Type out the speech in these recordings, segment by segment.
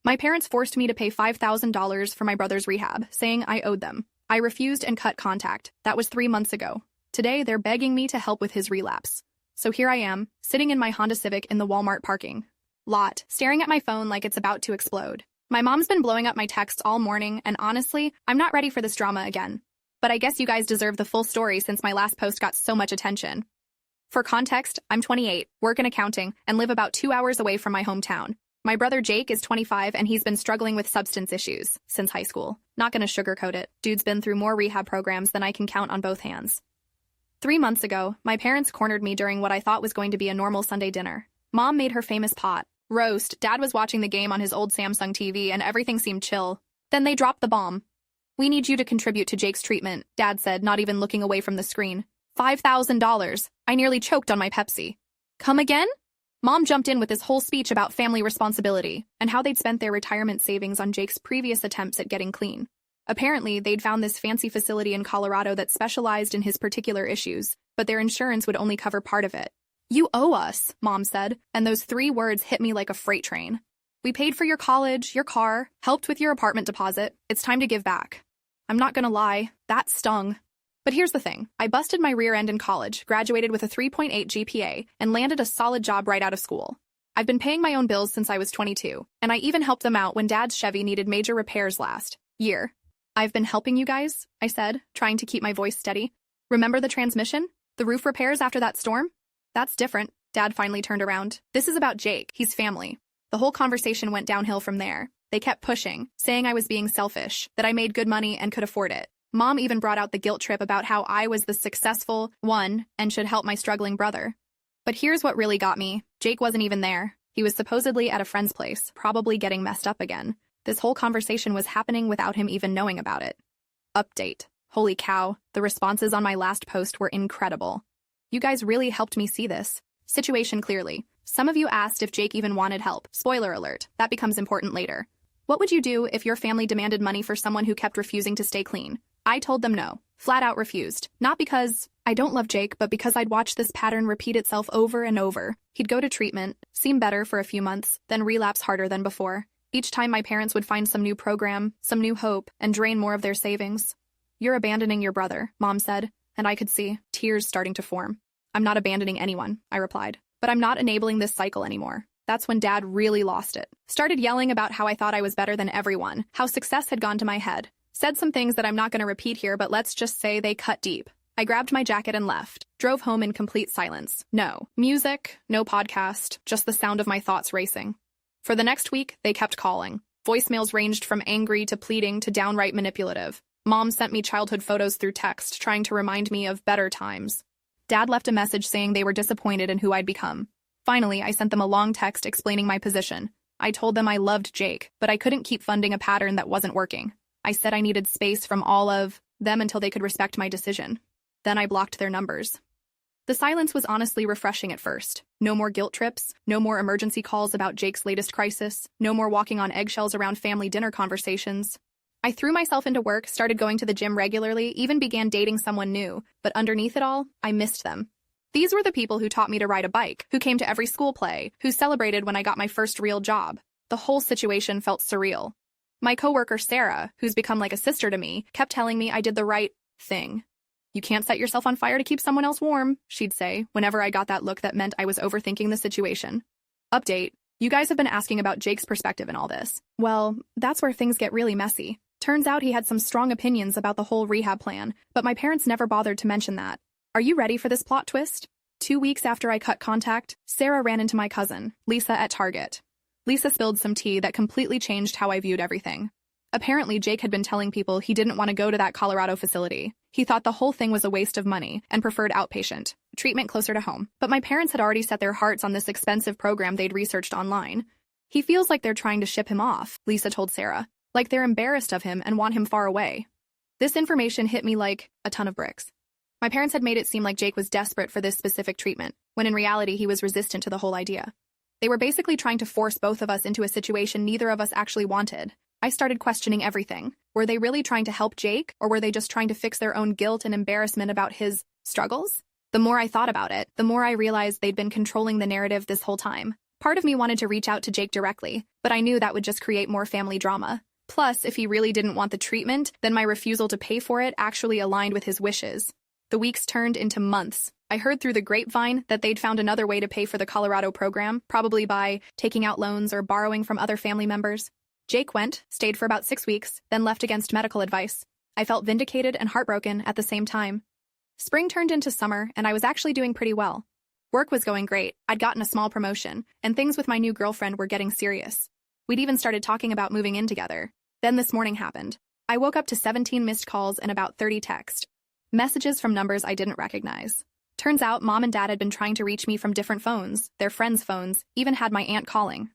My parents forced me to pay $5,000 for my brother's rehab, saying I owed them. I refused and cut contact. That was 3 months ago. Today, they're begging me to help with his relapse. So here I am, sitting in my Honda Civic in the Walmart parking lot, staring at my phone like it's about to explode. My mom's been blowing up my texts all morning, and honestly, I'm not ready for this drama again. But I guess you guys deserve the full story since my last post got so much attention. For context, I'm 28, work in accounting, and live about 2 hours away from my hometown. My brother Jake is 25, and he's been struggling with substance issues since high school. Not gonna sugarcoat it, dude's been through more rehab programs than I can count on both hands. 3 months ago, my parents cornered me during what I thought was going to be a normal Sunday dinner. Mom made her famous pot roast, Dad was watching the game on his old Samsung TV, and everything seemed chill. Then they dropped the bomb. "We need you to contribute to Jake's treatment," Dad said, not even looking away from the screen. $5,000. I nearly choked on my Pepsi. Come again? Mom jumped in with this whole speech about family responsibility and how they'd spent their retirement savings on Jake's previous attempts at getting clean. Apparently, they'd found this fancy facility in Colorado that specialized in his particular issues, but their insurance would only cover part of it. "You owe us," Mom said, and those 3 words hit me like a freight train. "We paid for your college, your car, helped with your apartment deposit. It's time to give back." I'm not gonna lie, that stung. But here's the thing. I busted my rear end in college, graduated with a 3.8 GPA, and landed a solid job right out of school. I've been paying my own bills since I was 22, and I even helped them out when Dad's Chevy needed major repairs last year. "I've been helping you guys," I said, trying to keep my voice steady. "Remember the transmission? The roof repairs after that storm? That's different." Dad finally turned around. "This is about Jake. He's family." The whole conversation went downhill from there. They kept pushing, saying I was being selfish, that I made good money and could afford it. Mom even brought out the guilt trip about how I was the successful one and should help my struggling brother. But here's what really got me. Jake wasn't even there. He was supposedly at a friend's place, probably getting messed up again. This whole conversation was happening without him even knowing about it. Update. Holy cow, the responses on my last post were incredible. You guys really helped me see this situation clearly. Some of you asked if Jake even wanted help. Spoiler alert, that becomes important later. What would you do if your family demanded money for someone who kept refusing to stay clean? I told them no. Flat out refused. Not because I don't love Jake, but because I'd watched this pattern repeat itself over and over. He'd go to treatment, seem better for a few months, then relapse harder than before. Each time my parents would find some new program, some new hope, and drain more of their savings. "You're abandoning your brother," Mom said, and I could see tears starting to form. "I'm not abandoning anyone," I replied, "but I'm not enabling this cycle anymore." That's when Dad really lost it. Started yelling about how I thought I was better than everyone, how success had gone to my head. Said some things that I'm not going to repeat here, but let's just say they cut deep. I grabbed my jacket and left. Drove home in complete silence. No music, no podcast, just the sound of my thoughts racing. For the next week, they kept calling. Voicemails ranged from angry to pleading to downright manipulative. Mom sent me childhood photos through text, trying to remind me of better times. Dad left a message saying they were disappointed in who I'd become. Finally, I sent them a long text explaining my position. I told them I loved Jake, but I couldn't keep funding a pattern that wasn't working. I said I needed space from all of them until they could respect my decision. Then I blocked their numbers. The silence was honestly refreshing at first. No more guilt trips, no more emergency calls about Jake's latest crisis, no more walking on eggshells around family dinner conversations. I threw myself into work, started going to the gym regularly, even began dating someone new, but underneath it all, I missed them. These were the people who taught me to ride a bike, who came to every school play, who celebrated when I got my first real job. The whole situation felt surreal. My coworker Sarah, who's become like a sister to me, kept telling me I did the right thing. "You can't set yourself on fire to keep someone else warm," she'd say, whenever I got that look that meant I was overthinking the situation. Update. You guys have been asking about Jake's perspective in all this. Well, that's where things get really messy. Turns out he had some strong opinions about the whole rehab plan, but my parents never bothered to mention that. Are you ready for this plot twist? 2 weeks after I cut contact, Sarah ran into my cousin, Lisa, at Target. Lisa spilled some tea that completely changed how I viewed everything. Apparently, Jake had been telling people he didn't want to go to that Colorado facility. He thought the whole thing was a waste of money and preferred outpatient treatment closer to home. But my parents had already set their hearts on this expensive program they'd researched online. "He feels like they're trying to ship him off," Lisa told Sarah, "like they're embarrassed of him and want him far away." This information hit me like a ton of bricks. My parents had made it seem like Jake was desperate for this specific treatment, when in reality he was resistant to the whole idea. They were basically trying to force both of us into a situation neither of us actually wanted. I started questioning everything. Were they really trying to help Jake, or were they just trying to fix their own guilt and embarrassment about his struggles? The more I thought about it, the more I realized they'd been controlling the narrative this whole time. Part of me wanted to reach out to Jake directly, but I knew that would just create more family drama. Plus, if he really didn't want the treatment, then my refusal to pay for it actually aligned with his wishes. The weeks turned into months. I heard through the grapevine that they'd found another way to pay for the Colorado program, probably by taking out loans or borrowing from other family members. Jake went, stayed for about 6 weeks, then left against medical advice. I felt vindicated and heartbroken at the same time. Spring turned into summer, and I was actually doing pretty well. Work was going great, I'd gotten a small promotion, and things with my new girlfriend were getting serious. We'd even started talking about moving in together. Then this morning happened. I woke up to 17 missed calls and about 30 texts. Messages from numbers I didn't recognize. Turns out Mom and Dad had been trying to reach me from different phones, their friends' phones, even had my aunt calling.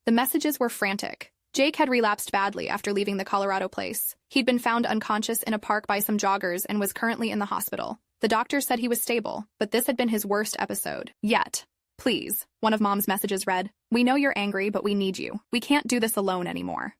The messages were frantic. Jake had relapsed badly after leaving the Colorado place. He'd been found unconscious in a park by some joggers and was currently in the hospital. The doctor said he was stable, but this had been his worst episode yet. Please, one of Mom's messages read, "We know you're angry, but we need you. We can't do this alone anymore."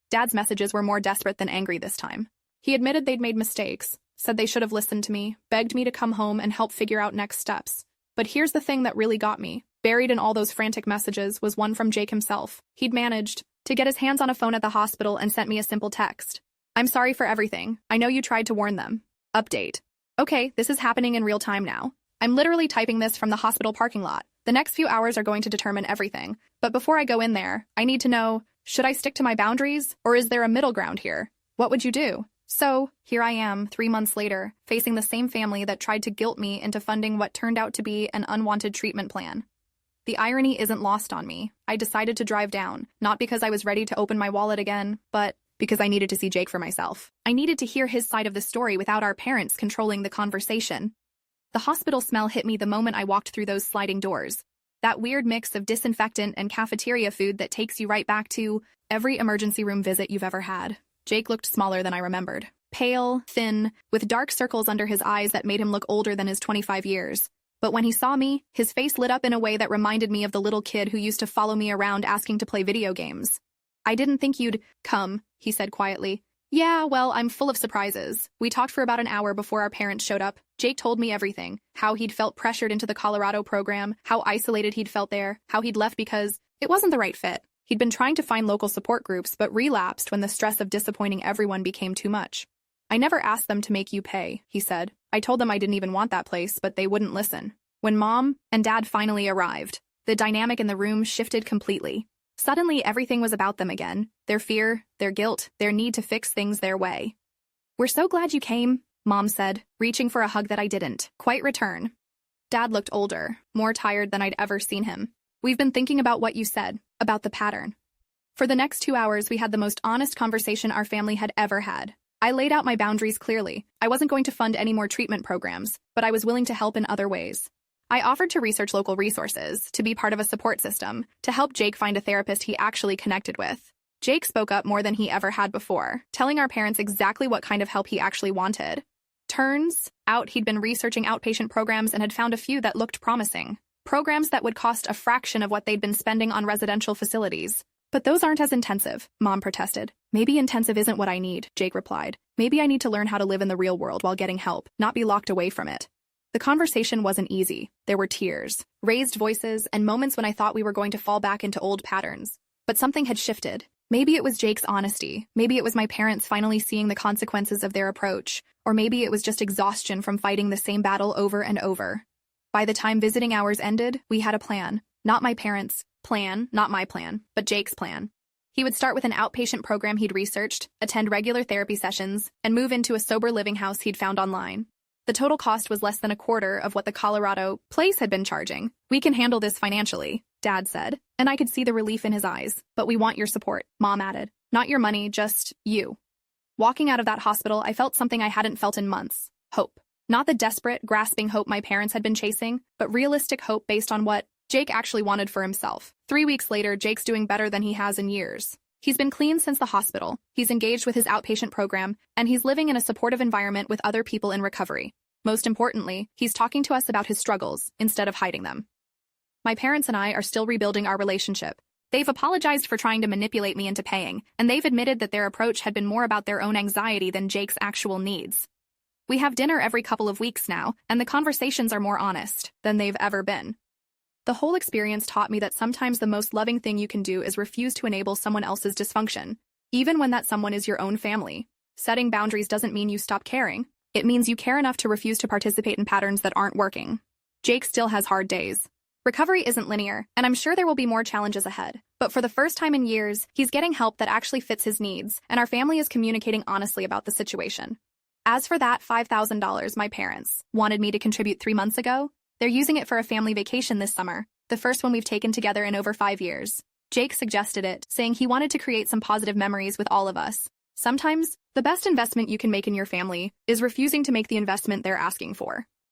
Dad's messages were more desperate than angry this time. He admitted they'd made mistakes, said they should have listened to me, begged me to come home and help figure out next steps. But here's the thing that really got me. Buried in all those frantic messages was one from Jake himself. He'd managed to get his hands on a phone at the hospital and sent me a simple text. "I'm sorry for everything. I know you tried to warn them. Update. Okay, this is happening in real time now. I'm literally typing this from the hospital parking lot. The next few hours are going to determine everything. But before I go in there, I need to know, should I stick to my boundaries, or is there a middle ground here? What would you do?" So, here I am, 3 months later, facing the same family that tried to guilt me into funding what turned out to be an unwanted treatment plan. The irony isn't lost on me. I decided to drive down, not because I was ready to open my wallet again, but because I needed to see Jake for myself. I needed to hear his side of the story without our parents controlling the conversation. The hospital smell hit me the moment I walked through those sliding doors. That weird mix of disinfectant and cafeteria food that takes you right back to every emergency room visit you've ever had. Jake looked smaller than I remembered. Pale, thin, with dark circles under his eyes that made him look older than his 25 years. But when he saw me, his face lit up in a way that reminded me of the little kid who used to follow me around asking to play video games. "I didn't think you'd come," he said quietly. "Yeah, well, I'm full of surprises." We talked for about an hour before our parents showed up. Jake told me everything. How he'd felt pressured into the Colorado program, how isolated he'd felt there, how he'd left because it wasn't the right fit. He'd been trying to find local support groups, but relapsed when the stress of disappointing everyone became too much. "I never asked them to make you pay," he said. "I told them I didn't even want that place, but they wouldn't listen." When Mom and Dad finally arrived, the dynamic in the room shifted completely. Suddenly, everything was about them again. Their fear, their guilt, their need to fix things their way. "We're so glad you came," Mom said, reaching for a hug that I didn't quite return. Dad looked older, more tired than I'd ever seen him. "We've been thinking about what you said, about the pattern." For the next 2 hours, we had the most honest conversation our family had ever had. I laid out my boundaries clearly. I wasn't going to fund any more treatment programs, but I was willing to help in other ways. I offered to research local resources, to be part of a support system, to help Jake find a therapist he actually connected with. Jake spoke up more than he ever had before, telling our parents exactly what kind of help he actually wanted. Turns out he'd been researching outpatient programs and had found a few that looked promising. Programs that would cost a fraction of what they'd been spending on residential facilities. "But those aren't as intensive," Mom protested. "Maybe intensive isn't what I need," Jake replied. "Maybe I need to learn how to live in the real world while getting help, not be locked away from it." The conversation wasn't easy. There were tears, raised voices, and moments when I thought we were going to fall back into old patterns. But something had shifted. Maybe it was Jake's honesty. Maybe it was my parents finally seeing the consequences of their approach. Or maybe it was just exhaustion from fighting the same battle over and over. By the time visiting hours ended, we had a plan. Not my parents' plan, not my plan, but Jake's plan. He would start with an outpatient program he'd researched, attend regular therapy sessions, and move into a sober living house he'd found online. The total cost was less than a quarter of what the Colorado place had been charging. "We can handle this financially," Dad said, and I could see the relief in his eyes. "But we want your support," Mom added. "Not your money, just you." Walking out of that hospital, I felt something I hadn't felt in months. Hope. Not the desperate, grasping hope my parents had been chasing, but realistic hope based on what Jake actually wanted for himself. 3 weeks later, Jake's doing better than he has in years. He's been clean since the hospital, he's engaged with his outpatient program, and he's living in a supportive environment with other people in recovery. Most importantly, he's talking to us about his struggles, instead of hiding them. My parents and I are still rebuilding our relationship. They've apologized for trying to manipulate me into paying, and they've admitted that their approach had been more about their own anxiety than Jake's actual needs. We have dinner every couple of weeks now, and the conversations are more honest than they've ever been. The whole experience taught me that sometimes the most loving thing you can do is refuse to enable someone else's dysfunction, even when that someone is your own family. Setting boundaries doesn't mean you stop caring. It means you care enough to refuse to participate in patterns that aren't working. Jake still has hard days. Recovery isn't linear, and I'm sure there will be more challenges ahead. But for the first time in years, he's getting help that actually fits his needs, and our family is communicating honestly about the situation. As for that $5,000 my parents wanted me to contribute 3 months ago, they're using it for a family vacation this summer, the first one we've taken together in over 5 years. Jake suggested it, saying he wanted to create some positive memories with all of us. Sometimes, the best investment you can make in your family is refusing to make the investment they're asking for.